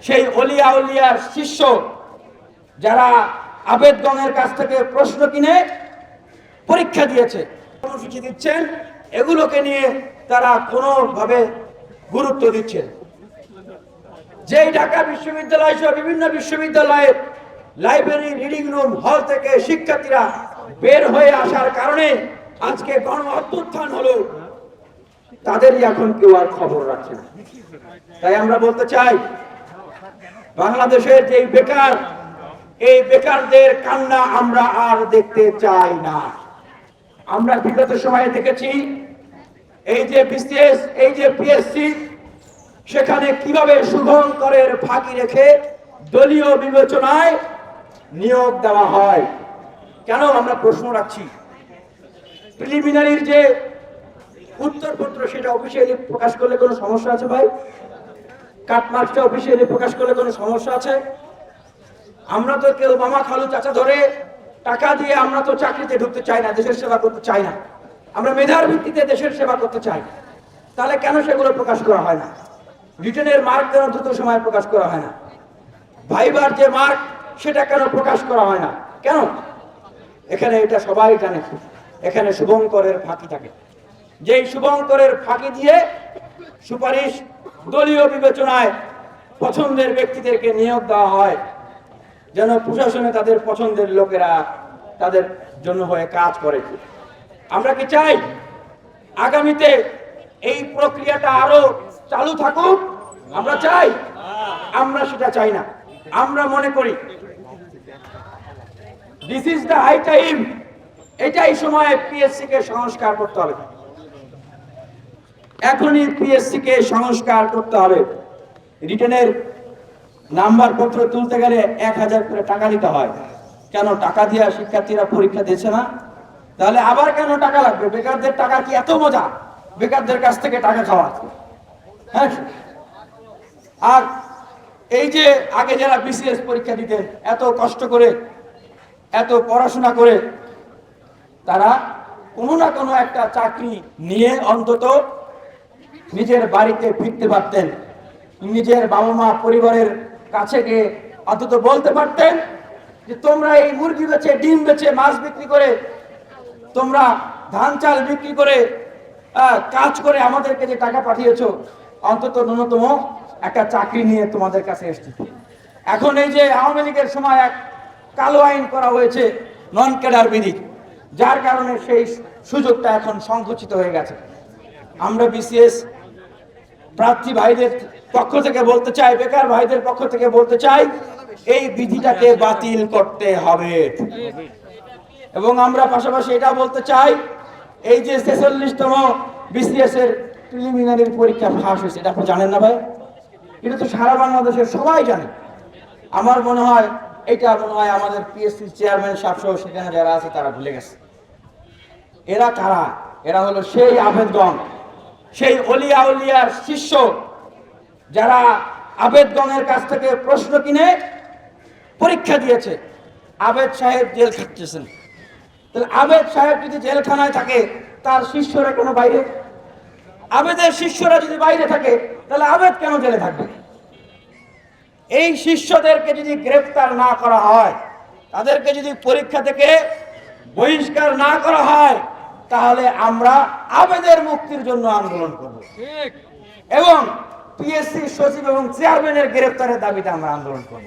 সেই অলিয়া উলিয়ার শিষ্য যারা আবেদগণের কাছ থেকে প্রশ্ন কিনে পরীক্ষা দিয়েছে, কর্মসূচি দিচ্ছেন, এগুলোকে নিয়ে তারা কোনোভাবে গুরুত্ব দিচ্ছেন। যেই ঢাকা বিশ্ববিদ্যালয় সহ বিভিন্ন বিশ্ববিদ্যালয়ের লাইব্রেরি, রিডিং রুম, হল থেকে শিক্ষার্থীরা বের হয়ে আসার কারণে আজকে গণ অভ্যুত্থান হলো, তাদেরই এখন কেউ আর খবর রাখছে না। তাই আমরা বলতে চাই, বাংলাদেশের যে বেকার, এই বেকারদের কান্না আমরা আর দেখতে চাই না। আমরা বিগত সময়ে দেখেছি এই যে বিসিএস, এই যে পিএসসি, সেখানে কিভাবে শুভঙ্করের ফাঁকি রেখে দলীয় বিবেচনায় নিয়োগ দেওয়া হয়। কেন আমরা প্রশ্ন রাখছি, প্রিলিমিনারির যে উত্তরপত্র সেটা অফিসিয়ালি প্রকাশ করলে কোনো সমস্যা আছে ভাই? কাটমার্কসটা অফিসিয়ালি প্রকাশ করলে কোনো সমস্যা আছে? আমরা তো কেউ মামা খালু চাচা ধরে টাকা দিয়ে আমরা তো চাকরিতে ঢুকতে চাই না, দেশের সেবা করতে চাই না। আমরা মেধার ভিত্তিতে দেশের সেবা করতে চাই। তাহলে কেন সেগুলো প্রকাশ করা হয় না? রিটেনের মার্ক কেন দ্রুত সময় প্রকাশ করা হয় না? ভাইবার যে মার্ক সেটা কেন প্রকাশ করা হয় না? কেন? এখানে এটা সবাই জানে, এখানে শুভঙ্করের ফাঁকি থাকে। যেই শুভঙ্করের ফাঁকি দিয়ে সুপারিশ দলীয় বিবেচনায় পছন্দের ব্যক্তিদেরকে নিয়োগ দেওয়া হয়, যেন প্রশাসনে তাদের পছন্দের লোকেরা তাদের জন্য হয়ে কাজ করে। আমরা কি চাই আগামীতে এই প্রক্রিয়াটা আরো চালু থাকুক? আমরা চাই? আমরা সেটা চাই না। আমরা মনে করি this is the high time, এটাই সময় পিএসসি কে সংস্কার করতে হবে। এখনই পিএসসি কে সংস্কার করতে হবে। রিটেনের নাম্বার পত্র তুলতে গেলে 1000 করে টাকা দিতে হয়। কেন টাকা দিয়ে শিক্ষার্থীরা পরীক্ষা দিচ্ছে না? তাহলে আবার কেন টাকা লাগবে? বেকারদের টাকা কি এত মজা বেকারদের কাছ থেকে টাকা খাওয়া? হ্যাঁ। আর এই যে আগে যারা বিসিএস পরীক্ষা দিতেন এত কষ্ট করে, এত পড়াশোনা করে, তারা কোনো না কোনো একটা চাকরি নিয়ে অন্তত নিজের বাড়িতে ফিরতে পারতেন, নিজের বাবা মা পরিবারের কাছে গিয়ে অন্তত বলতে পারতেন যে তোমরা এই মুরগি বেচে, ডিম বেচে, মাছ বিক্রি করে, তোমরা ধান চাল বিক্রি করে, কাজ করে আমাদেরকে যে টাকা পাঠিয়েছো, অন্তত ন্যূনতম একটা চাকরি নিয়ে তোমাদের কাছে এসেছি। এখন এই যে আওয়ামী লীগের সময় এক কালো আইন করা হয়েছে, নন ক্যাডার বিধি, যার কারণে সেই সুযোগটা এখন সংকুচিত হয়ে গেছে। আমরা বিসিএস প্রার্থী ভাইদের পক্ষ থেকে বলতে চাই, বেকার ভাইদের পক্ষ থেকে বলতে চাই, এই বিধিটাকে বাতিল করতে হবে। এবং আমরা পাশাপাশি এটা বলতে চাই, এই যে 46তম বিসিএস এর প্রিলিমিনারির পরীক্ষা ফাঁস হয়েছে, এটা আপনি জানেন না ভাই? এটা তো সারা বাংলাদেশের সবাই জানে। আমার মনে হয় এটা আমাদের পিএসসি চেয়ারম্যান সাহেব সহ সেখানে যারা আছে তারা ভুলে গেছে। এরা কারা? এরা হলো সেই আবেদগণ, সেই অলিয়া উলিয়ার শিষ্য যারা আবেদগণের কাছ থেকে প্রশ্ন কিনে পরীক্ষা দিয়েছে। আবেদ সাহেব জেল খাটতেছেন, তাহলে আবেদ সাহেব যদি জেলখানায় থাকে, তার শিষ্যরা কেন বাইরে? আবেদের শিষ্যরা যদি বাইরে থাকে, তাহলে আবেদ কেন জেলে থাকবে? এই শিষ্যদেরকে যদি গ্রেফতার না করা হয়, তাদেরকে যদি পরীক্ষা থেকে বহিষ্কার না করা হয়, তাহলে আমরা আবেদের মুক্তির জন্য আন্দোলন করব এবং পিএসসি সচিব এবং চেয়ারম্যানের গ্রেফতারের দাবিতে আমরা আন্দোলন করব।